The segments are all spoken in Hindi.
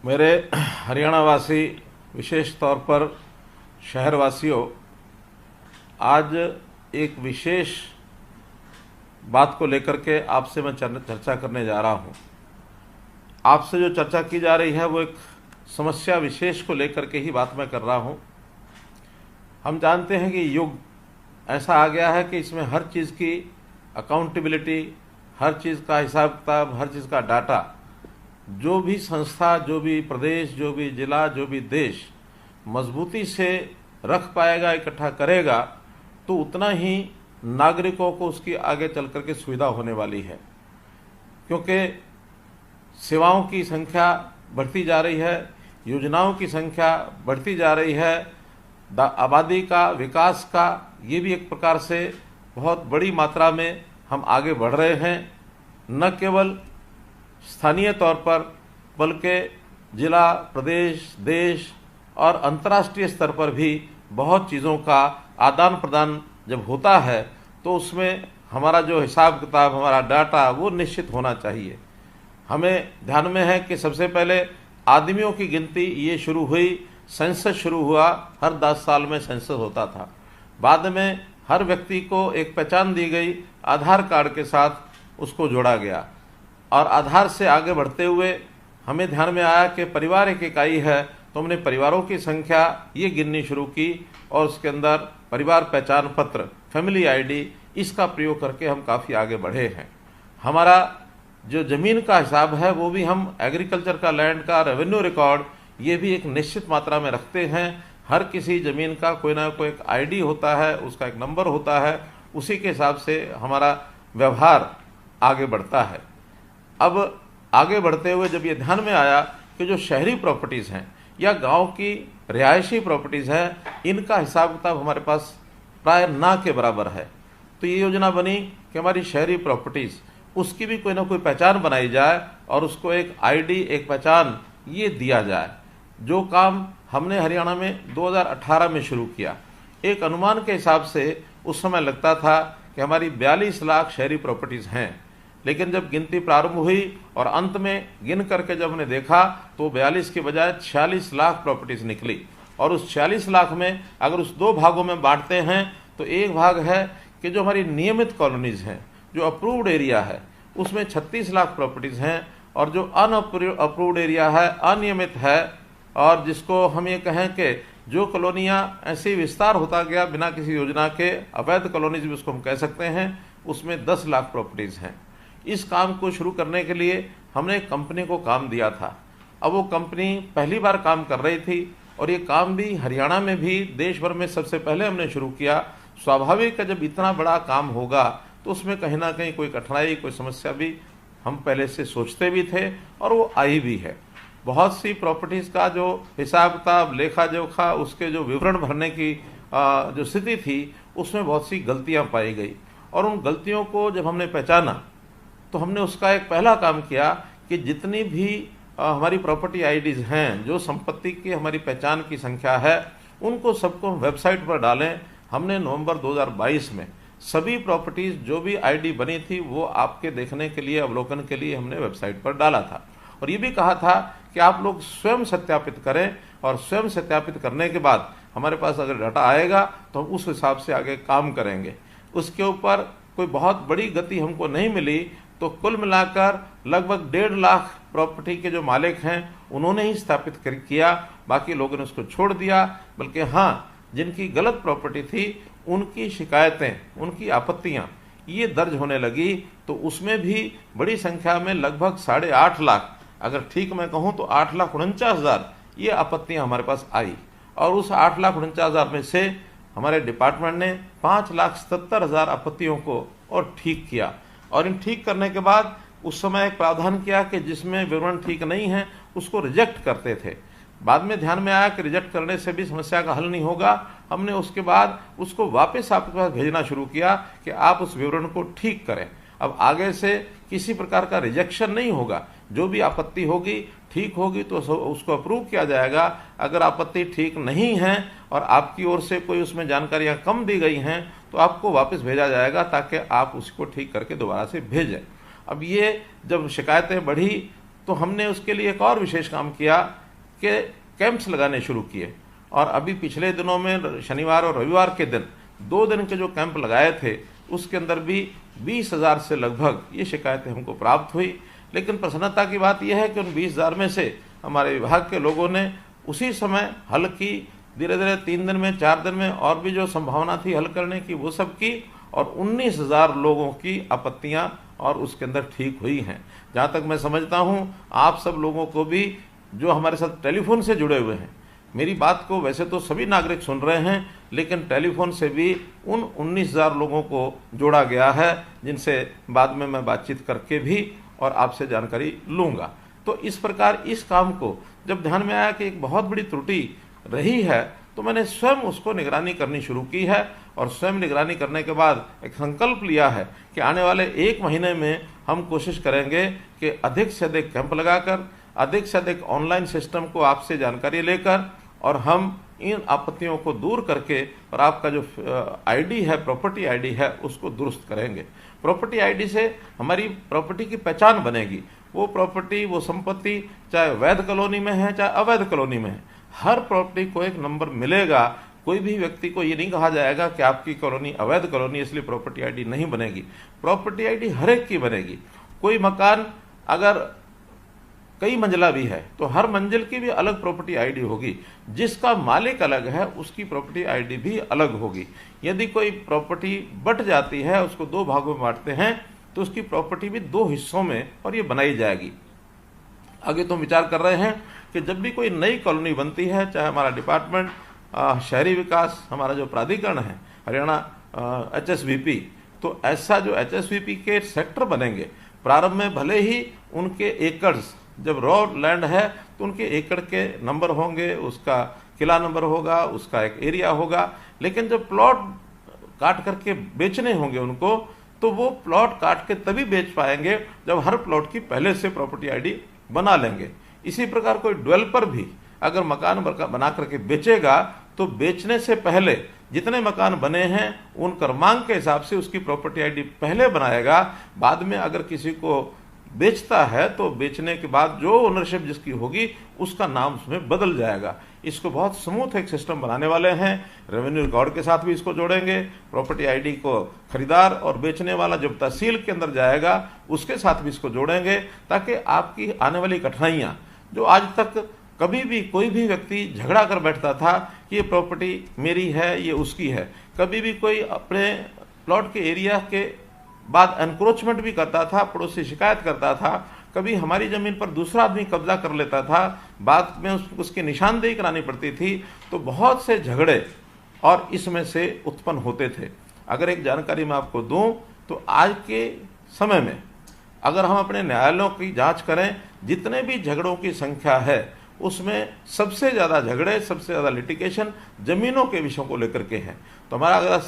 मेरे हरियाणा वासी, विशेष तौर पर शहरवासियों, आज एक विशेष बात को लेकर के आपसे मैं चर्चा करने जा रहा हूं। आपसे जो चर्चा की जा रही है वो एक समस्या विशेष को लेकर के ही बात मैं कर रहा हूं। हम जानते हैं कि युग ऐसा आ गया है कि इसमें हर चीज़ की अकाउंटेबिलिटी, हर चीज़ का हिसाब किताब, हर चीज़ का डाटा, जो भी संस्था, जो भी प्रदेश, जो भी जिला, जो भी देश मजबूती से रख पाएगा, इकट्ठा करेगा, तो उतना ही नागरिकों को उसकी आगे चल करके सुविधा होने वाली है। क्योंकि सेवाओं की संख्या बढ़ती जा रही है, योजनाओं की संख्या बढ़ती जा रही है, आबादी का, विकास का, ये भी एक प्रकार से बहुत बड़ी मात्रा में हम आगे बढ़ रहे हैं। न केवल स्थानीय तौर पर बल्कि जिला, प्रदेश, देश और अंतर्राष्ट्रीय स्तर पर भी बहुत चीज़ों का आदान प्रदान जब होता है तो उसमें हमारा जो हिसाब किताब, हमारा डाटा, वो निश्चित होना चाहिए। हमें ध्यान में है कि सबसे पहले आदमियों की गिनती ये शुरू हुई, सेंसस शुरू हुआ, हर 10 साल में सेंसस होता था। बाद में हर व्यक्ति को एक पहचान दी गई, आधार कार्ड के साथ उसको जोड़ा गया, और आधार से आगे बढ़ते हुए हमें ध्यान में आया कि परिवार एक इकाई है, तो हमने परिवारों की संख्या ये गिननी शुरू की और उसके अंदर परिवार पहचान पत्र, फैमिली आईडी, इसका प्रयोग करके हम काफ़ी आगे बढ़े हैं। हमारा जो ज़मीन का हिसाब है वो भी हम एग्रीकल्चर का, लैंड का रेवेन्यू रिकॉर्ड, ये भी एक निश्चित मात्रा में रखते हैं। हर किसी ज़मीन का कोई ना कोई एक आईडी होता है, उसका एक नंबर होता है, उसी के हिसाब से हमारा व्यवहार आगे बढ़ता है। अब आगे बढ़ते हुए जब ये ध्यान में आया कि जो शहरी प्रॉपर्टीज़ हैं या गांव की रिहायशी प्रॉपर्टीज़ हैं, इनका हिसाब किताब हमारे पास प्राय ना के बराबर है, तो ये योजना बनी कि हमारी शहरी प्रॉपर्टीज़, उसकी भी कोई ना कोई पहचान बनाई जाए और उसको एक आईडी, एक पहचान ये दिया जाए। जो काम हमने हरियाणा में 2018 में शुरू किया, एक अनुमान के हिसाब से उस समय लगता था कि हमारी 42 लाख शहरी प्रॉपर्टीज़ हैं, लेकिन जब गिनती प्रारंभ हुई और अंत में गिन करके जब हमने देखा तो 42 के बजाय 46 लाख प्रॉपर्टीज़ निकली। और उस 46 लाख में अगर उस दो भागों में बांटते हैं तो एक भाग है कि जो हमारी नियमित कॉलोनीज़ हैं, जो अप्रूव्ड एरिया है, उसमें 36 लाख प्रॉपर्टीज़ हैं, और जो अनअप्रूव्ड एरिया है, अनियमित है, और जिसको हम ये कहें कि जो कॉलोनियाँ ऐसे ही विस्तार होता गया बिना किसी योजना के, अवैध कॉलोनीज भी उसको हम कह सकते हैं, उसमें 10 लाख प्रॉपर्टीज़ हैं। इस काम को शुरू करने के लिए हमने एक कंपनी को काम दिया था। अब वो कंपनी पहली बार काम कर रही थी और ये काम भी हरियाणा में भी देश भर में सबसे पहले हमने शुरू किया। स्वाभाविक है, जब इतना बड़ा काम होगा तो उसमें कहीं ना कहीं कोई कठिनाई, कोई समस्या भी हम पहले से सोचते भी थे और वो आई भी है। बहुत सी प्रॉपर्टीज़ का जो हिसाब किताब, लेखा जोखा, उसके जो विवरण भरने की जो स्थिति थी, उसमें बहुत सी गलतियां पाई गई, और उन गलतियों को जब हमने पहचाना तो हमने उसका एक पहला काम किया कि जितनी भी हमारी प्रॉपर्टी आईडीज़ हैं, जो संपत्ति की हमारी पहचान की संख्या है, उनको सबको वेबसाइट पर डालें। हमने नवंबर 2022 में सभी प्रॉपर्टीज़ जो भी आईडी बनी थी वो आपके देखने के लिए, अवलोकन के लिए हमने वेबसाइट पर डाला था, और ये भी कहा था कि आप लोग स्वयं सत्यापित करें, और स्वयं सत्यापित करने के बाद हमारे पास अगर डाटा आएगा तो हम उस हिसाब से आगे काम करेंगे। उसके ऊपर कोई बहुत बड़ी गति हमको नहीं मिली, तो कुल मिलाकर लगभग 1.5 लाख प्रॉपर्टी के जो मालिक हैं उन्होंने ही स्थापित किया, बाकी लोगों ने उसको छोड़ दिया। बल्कि हाँ, जिनकी गलत प्रॉपर्टी थी उनकी शिकायतें, उनकी आपत्तियां ये दर्ज होने लगी, तो उसमें भी बड़ी संख्या में लगभग 8.5 लाख, अगर ठीक मैं कहूँ तो 8,49,000 ये आपत्तियां हमारे पास आई, और उस 8,49,000 में से हमारे डिपार्टमेंट ने 5,77,000 आपत्तियों को और ठीक किया। और इन ठीक करने के बाद उस समय एक प्रावधान किया कि जिसमें विवरण ठीक नहीं है उसको रिजेक्ट करते थे। बाद में ध्यान में आया कि रिजेक्ट करने से भी समस्या का हल नहीं होगा। हमने उसके बाद उसको वापस आपके पास भेजना शुरू किया कि आप उस विवरण को ठीक करें। अब आगे से किसी प्रकार का रिजेक्शन नहीं होगा, जो भी आपत्ति होगी ठीक होगी तो उसको अप्रूव किया जाएगा। अगर आपत्ति ठीक नहीं है और आपकी ओर से कोई उसमें जानकारियां कम दी गई हैं तो आपको वापस भेजा जाएगा, ताकि आप उसको ठीक करके दोबारा से भेजें। अब ये जब शिकायतें बढ़ी तो हमने उसके लिए एक और विशेष काम किया कि कैंप्स लगाने शुरू किए। और अभी पिछले दिनों में शनिवार और रविवार के दिन 2 दिन के जो कैंप लगाए थे उसके अंदर भी 20,000 से लगभग ये शिकायतें हमको प्राप्त हुई। लेकिन प्रसन्नता की बात यह है कि उन 20,000 में से हमारे विभाग के लोगों ने उसी समय हल की। धीरे धीरे 3 दिन में 4 दिन में और भी जो संभावना थी हल करने की वो सब की, और 19,000 लोगों की आपत्तियां और उसके अंदर ठीक हुई हैं। जहाँ तक मैं समझता हूँ आप सब लोगों को भी जो हमारे साथ टेलीफोन से जुड़े हुए हैं, मेरी बात को वैसे तो सभी नागरिक सुन रहे हैं, लेकिन टेलीफोन से भी उन 19,000 लोगों को जोड़ा गया है जिनसे बाद में मैं बातचीत करके भी और आपसे जानकारी लूँगा। तो इस प्रकार इस काम को जब ध्यान में आया कि एक बहुत बड़ी त्रुटि रही है तो मैंने स्वयं उसको निगरानी करनी शुरू की है। और स्वयं निगरानी करने के बाद एक संकल्प लिया है कि आने वाले 1 महीने में हम कोशिश करेंगे कि अधिक से अधिक कैंप लगाकर, अधिक से अधिक ऑनलाइन सिस्टम को आपसे जानकारी लेकर और हम इन आपत्तियों को दूर करके और आपका जो आईडी है, प्रॉपर्टी आईडी है, उसको दुरुस्त करेंगे। प्रॉपर्टी आईडी से हमारी प्रॉपर्टी की पहचान बनेगी। वो प्रॉपर्टी, वो संपत्ति चाहे वैध कॉलोनी में है चाहे अवैध कॉलोनी में है, हर प्रॉपर्टी को एक नंबर मिलेगा। कोई भी व्यक्ति को ये नहीं कहा जाएगा कि आपकी कॉलोनी अवैध कॉलोनी इसलिए प्रॉपर्टी आईडी नहीं बनेगी। प्रॉपर्टी आईडी हर एक की बनेगी। कोई मकान अगर कई मंजिला भी है तो हर मंजिल की भी अलग प्रॉपर्टी आईडी होगी। जिसका मालिक अलग है उसकी प्रॉपर्टी आईडी भी अलग होगी। यदि कोई प्रॉपर्टी बट जाती है, उसको 2 भागों में बांटते हैं, तो उसकी प्रॉपर्टी भी 2 हिस्सों में और ये बनाई जाएगी। आगे तो विचार कर रहे हैं कि जब भी कोई नई कॉलोनी बनती है, चाहे हमारा डिपार्टमेंट शहरी विकास, हमारा जो प्राधिकरण है हरियाणा HSVP, तो ऐसा जो HSVP के सेक्टर बनेंगे, प्रारंभ में भले ही उनके एकर्स, जब रॉ लैंड है तो उनके एकड़ के नंबर होंगे, उसका किला नंबर होगा, उसका एक एरिया होगा, लेकिन जब प्लॉट काट करके बेचने होंगे उनको, तो वो प्लॉट काट के तभी बेच पाएंगे जब हर प्लॉट की पहले से प्रॉपर्टी आईडी बना लेंगे। इसी प्रकार कोई डेवलपर भी अगर मकान बना करके बेचेगा तो बेचने से पहले जितने मकान बने हैं उन क्रमांक के हिसाब से उसकी प्रॉपर्टी आईडी पहले बनाएगा। बाद में अगर किसी को बेचता है तो बेचने के बाद जो ओनरशिप जिसकी होगी उसका नाम उसमें बदल जाएगा। इसको बहुत स्मूथ एक सिस्टम बनाने वाले हैं। रेवेन्यू रिकॉर्ड के साथ भी इसको जोड़ेंगे। प्रॉपर्टी आईडी को खरीदार और बेचने वाला जब तहसील के अंदर जाएगा उसके साथ भी इसको जोड़ेंगे, ताकि आपकी आने वाली कठिनाइयाँ, जो आज तक कभी भी कोई भी व्यक्ति झगड़ा कर बैठता था कि ये प्रॉपर्टी मेरी है, ये उसकी है, कभी भी कोई अपने प्लॉट के एरिया के बाद एनक्रोचमेंट भी करता था, पड़ोसी शिकायत करता था, कभी हमारी जमीन पर दूसरा आदमी कब्जा कर लेता था, बाद में उसकी निशानदेही करानी पड़ती थी, तो बहुत से झगड़े और इसमें से उत्पन्न होते थे। अगर एक जानकारी मैं आपको दूं तो आज के समय में अगर हम अपने न्यायालयों की जांच करें, जितने भी झगड़ों की संख्या है उसमें सबसे ज़्यादा झगड़े, सबसे ज़्यादा लिटिगेशन जमीनों के विषयों को लेकर के हैं। तो हमारा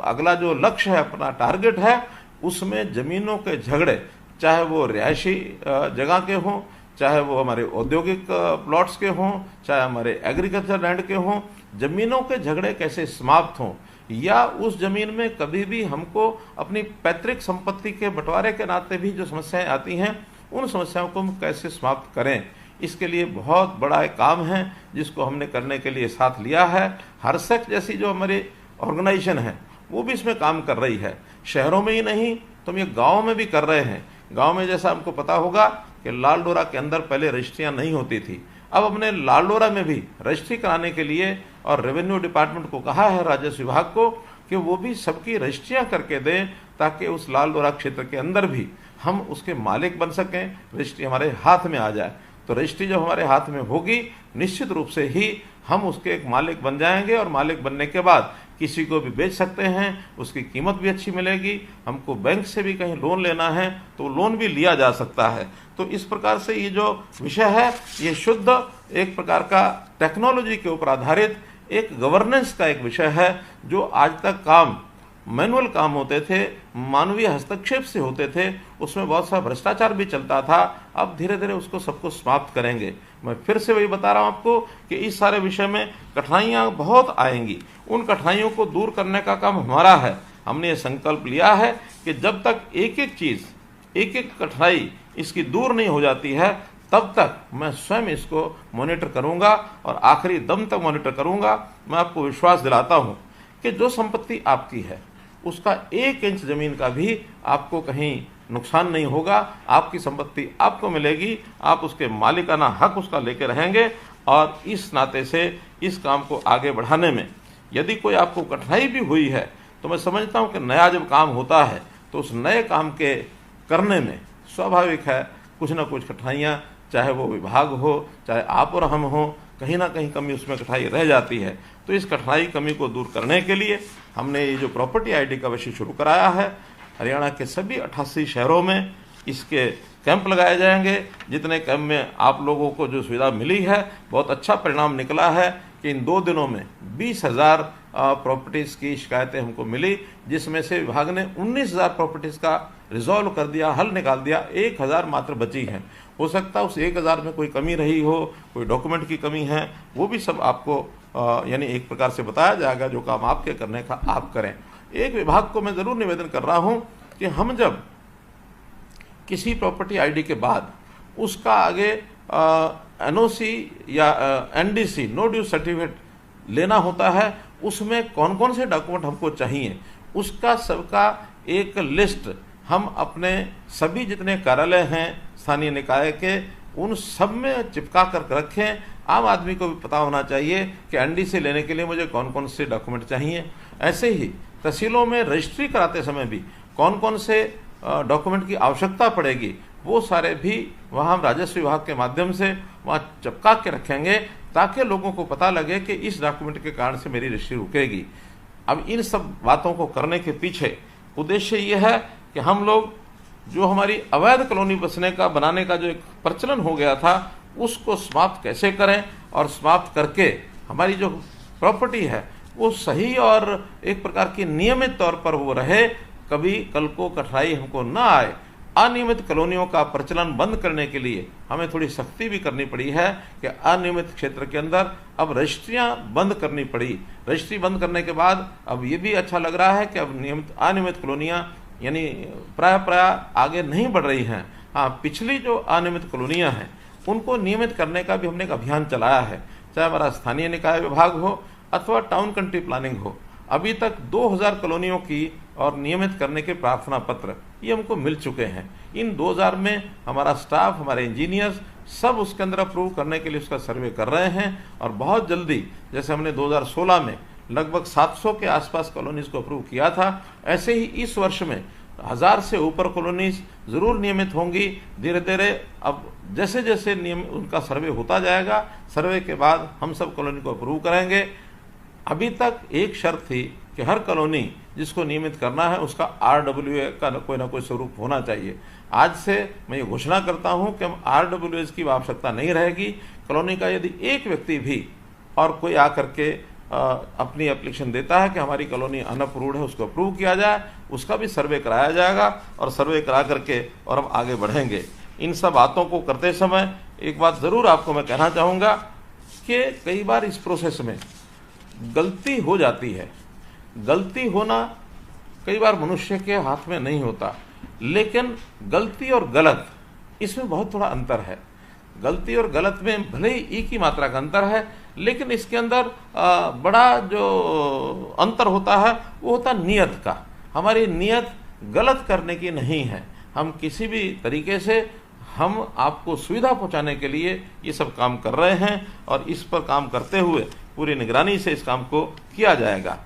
अगला जो लक्ष्य है, अपना टारगेट है, उसमें जमीनों के झगड़े, चाहे वो रिहायशी जगह के हों, चाहे वो हमारे औद्योगिक प्लॉट्स के हों, चाहे हमारे एग्रीकल्चर लैंड के हों, जमीनों के झगड़े कैसे समाप्त हों, या उस जमीन में कभी भी हमको अपनी पैतृक संपत्ति के बंटवारे के नाते भी जो समस्याएं आती हैं उन समस्याओं को हम कैसे समाप्त करें। इसके लिए बहुत बड़ा एक काम है जिसको हमने करने के लिए साथ लिया है। हरसक जैसी जो हमारी ऑर्गेनाइजेशन है वो भी इसमें काम कर रही है। शहरों में ही नहीं तो हम ये गाँव में भी कर रहे हैं। गांव में जैसा हमको पता होगा कि लाल डोरा के अंदर पहले रजिस्ट्रियां नहीं होती थी, अब हमने लाल डोरा में भी रजिस्ट्री कराने के लिए और रेवेन्यू डिपार्टमेंट को कहा है, राजस्व विभाग को, कि वो भी सबकी रजिस्ट्रियां करके दें, ताकि उस लाल डोरा क्षेत्र के अंदर भी हम उसके मालिक बन सकें, रजिस्ट्री हमारे हाथ में आ जाए। तो रजिस्ट्री जब हमारे हाथ में होगी निश्चित रूप से ही हम उसके एक मालिक बन जाएंगे, और मालिक बनने के बाद किसी को भी बेच सकते हैं, उसकी कीमत भी अच्छी मिलेगी। हमको बैंक से भी कहीं लोन लेना है तो लोन भी लिया जा सकता है। तो इस प्रकार से ये जो विषय है ये शुद्ध एक प्रकार का टेक्नोलॉजी के ऊपर आधारित एक गवर्नेंस का एक विषय है। जो आज तक काम मैनुअल काम होते थे, मानवीय हस्तक्षेप से होते थे, उसमें बहुत सा भ्रष्टाचार भी चलता था, अब धीरे धीरे उसको सबको समाप्त करेंगे। मैं फिर से वही बता रहा हूं आपको कि इस सारे विषय में कठिनाइयां बहुत आएंगी, उन कठिनाइयों को दूर करने का काम हमारा है। हमने ये संकल्प लिया है कि जब तक एक एक चीज, एक एक कठिनाई इसकी दूर नहीं हो जाती है, तब तक मैं स्वयं इसको मॉनिटर करूंगा और आखिरी दम तक मॉनिटर करूंगा। मैं आपको विश्वास दिलाता हूं कि जो संपत्ति आपकी है उसका 1 इंच जमीन का भी आपको कहीं नुकसान नहीं होगा। आपकी संपत्ति आपको मिलेगी, आप उसके मालिकाना हक उसका लेके रहेंगे। और इस नाते से इस काम को आगे बढ़ाने में यदि कोई आपको कठिनाई भी हुई है तो मैं समझता हूं कि नया जब काम होता है तो उस नए काम के करने में स्वाभाविक है कुछ ना कुछ कठिनाइयाँ, चाहे वो विभाग हो, चाहे आप और हम हो, कहीं ना कहीं कमी उसमें कठिनाई रह जाती है। तो इस कठिनाई कमी को दूर करने के लिए हमने ये जो प्रॉपर्टी आईडी का विषय शुरू कराया है, हरियाणा के सभी 88 शहरों में इसके कैंप लगाए जाएंगे। जितने कैंप में आप लोगों को जो सुविधा मिली है, बहुत अच्छा परिणाम निकला है कि इन 2 दिनों में 20,000 प्रॉपर्टीज़ की शिकायतें हमको मिली, जिसमें से विभाग ने 19,000 प्रॉपर्टीज़ का रिजॉल्व कर दिया, हल निकाल दिया। 1,000 मात्र बची हैं। हो सकता है उस 1,000 में कोई कमी रही हो, कोई डॉक्यूमेंट की कमी है, वो भी सब आपको यानी एक प्रकार से बताया जाएगा। जो काम आपके करने का आप करें। एक विभाग को मैं ज़रूर निवेदन कर रहा हूँ कि हम जब किसी प्रॉपर्टी आईडी के बाद उसका आगे एनओसी या एनडीसी नो ड्यूज सर्टिफिकेट लेना होता है, उसमें कौन कौन से डॉक्यूमेंट हमको चाहिए उसका सबका एक लिस्ट हम अपने सभी जितने कार्यालय हैं स्थानीय निकाय के, उन सब में चिपका कर रखें। आम आदमी को भी पता होना चाहिए कि एनडीसी लेने के लिए मुझे कौन कौन से डॉक्यूमेंट चाहिए। ऐसे ही तहसीलों में रजिस्ट्री कराते समय भी कौन कौन से डॉक्यूमेंट की आवश्यकता पड़ेगी, वो सारे भी वहाँ हम राजस्व विभाग के माध्यम से वहाँ चिपका के रखेंगे, ताकि लोगों को पता लगे कि इस डॉक्यूमेंट के कारण से मेरी रजिस्ट्री रुकेगी। अब इन सब बातों को करने के पीछे उद्देश्य ये है कि हम लोग जो हमारी अवैध कॉलोनी बनाने का जो एक प्रचलन हो गया था, उसको समाप्त कैसे करें और समाप्त करके हमारी जो प्रॉपर्टी है वो सही और एक प्रकार की नियमित तौर पर वो रहे, कभी कल को कठिनाई हमको ना आए। अनियमित कॉलोनियों का प्रचलन बंद करने के लिए हमें थोड़ी सख्ती भी करनी पड़ी है कि अनियमित क्षेत्र के अंदर अब रजिस्ट्रियां बंद करनी पड़ी। रजिस्ट्री बंद करने के बाद अब ये भी अच्छा लग रहा है कि अब अनियमित कॉलोनियां यानी प्राय आगे नहीं बढ़ रही हैं। हाँ, पिछली जो अनियमित कॉलोनियां हैं उनको नियमित करने का भी हमने एक अभियान चलाया है, चाहे हमारा स्थानीय निकाय विभाग हो अथवा टाउन कंट्री प्लानिंग हो। अभी तक 2000 कॉलोनियों की और नियमित करने के प्रार्थना पत्र ये हमको मिल चुके हैं। इन 2000 में हमारा स्टाफ, हमारे इंजीनियर्स सब उसके अंदर अप्रूव करने के लिए उसका सर्वे कर रहे हैं। और बहुत जल्दी, जैसे हमने 2016 में लगभग 700 के आसपास कॉलोनीज को अप्रूव किया था, ऐसे ही इस वर्ष में 1000 से ऊपर कॉलोनीज जरूर नियमित होंगी। धीरे धीरे अब जैसे जैसे नियम उनका सर्वे होता जाएगा, सर्वे के बाद हम सब कॉलोनी को अप्रूव करेंगे। अभी तक एक शर्त थी कि हर कॉलोनी जिसको नियमित करना है उसका RWA का कोई ना कोई स्वरूप होना चाहिए। आज से मैं ये घोषणा करता हूं कि हम RWAs की आवश्यकता नहीं रहेगी। कॉलोनी का यदि एक व्यक्ति भी और कोई आकर के अपनी एप्लीकेशन देता है कि हमारी कॉलोनी अनअप्रूव्ड है, उसको अप्रूव किया जाए, उसका भी सर्वे कराया जाएगा और सर्वे करा करके और हम आगे बढ़ेंगे। इन सब बातों को करते समय एक बात ज़रूर आपको मैं कहना चाहूँगा कि कई बार इस प्रोसेस में गलती हो जाती है। गलती होना कई बार मनुष्य के हाथ में नहीं होता, लेकिन गलती और गलत इसमें बहुत थोड़ा अंतर है। गलती और गलत में भले ही ई की मात्रा का अंतर है, लेकिन इसके अंदर बड़ा जो अंतर होता है वो होता नियत का। हमारी नियत गलत करने की नहीं है। हम किसी भी तरीके से हम आपको सुविधा पहुंचाने के लिए ये सब काम कर रहे हैं और इस पर काम करते हुए पूरी निगरानी से इस काम को किया जाएगा।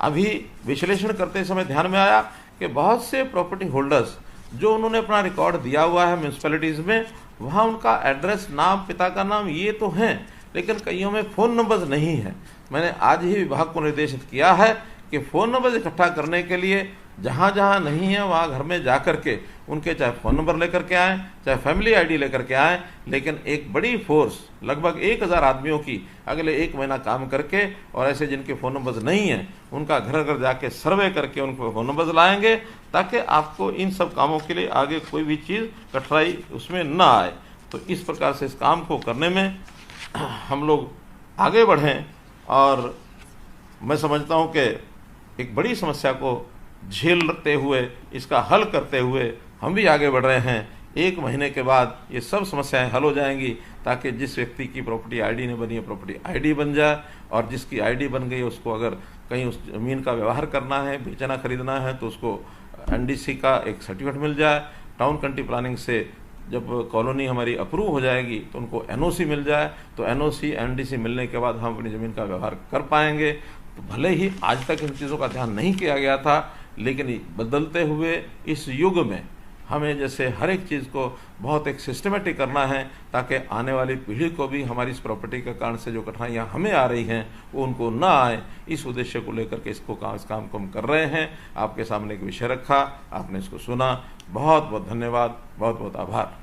अभी विश्लेषण करते समय ध्यान में आया कि बहुत से प्रॉपर्टी होल्डर्स जो उन्होंने अपना रिकॉर्ड दिया हुआ है म्यूनसिपैलिटीज़ में, वहाँ उनका एड्रेस, नाम, पिता का नाम ये तो हैं, लेकिन कईयों में फ़ोन नंबर्स नहीं है। मैंने आज ही विभाग को निर्देशित किया है कि फ़ोन नंबर इकट्ठा करने के लिए जहाँ जहाँ नहीं है वहाँ घर में जा कर के उनके चाहे फ़ोन नंबर लेकर के आएँ, चाहे फैमिली आईडी लेकर के आएँ, लेकिन एक बड़ी फोर्स लगभग 1000 आदमियों की अगले 1 महीना काम करके और ऐसे जिनके फ़ोन नंबर्स नहीं हैं उनका घर घर जाके सर्वे करके उनको फ़ोन नंबर्स लाएंगे, ताकि आपको इन सब कामों के लिए आगे कोई भी चीज़ कठिनाई उसमें ना आए। तो इस प्रकार से इस काम को करने में हम लोग आगे बढ़ें और मैं समझता हूँ कि एक बड़ी समस्या को झेलते हुए, इसका हल करते हुए हम भी आगे बढ़ रहे हैं। 1 महीने के बाद ये सब समस्याएं हल हो जाएंगी, ताकि जिस व्यक्ति की प्रॉपर्टी आईडी नहीं बनी है प्रॉपर्टी आईडी बन जाए, और जिसकी आईडी बन गई उसको अगर कहीं उस ज़मीन का व्यवहार करना है, बेचना खरीदना है, तो उसको एनडीसी का एक सर्टिफिकेट मिल जाए। टाउन कंट्री प्लानिंग से जब कॉलोनी हमारी अप्रूव हो जाएगी तो उनको एनओसी मिल जाए, तो एनओसी एनडीसी मिलने के बाद हम अपनी ज़मीन का व्यवहार कर पाएंगे। तो भले ही आज तक इन चीज़ों का ध्यान नहीं किया गया था, लेकिन बदलते हुए इस युग में हमें जैसे हर एक चीज़ को बहुत एक सिस्टमेटिक करना है, ताकि आने वाली पीढ़ी को भी हमारी इस प्रॉपर्टी के कारण से जो कठिनाइयाँ हमें आ रही हैं वो उनको ना आए। इस उद्देश्य को लेकर के इस काम को हम कर रहे हैं। आपके सामने एक विषय रखा, आपने इसको सुना। बहुत बहुत धन्यवाद, बहुत बहुत आभार।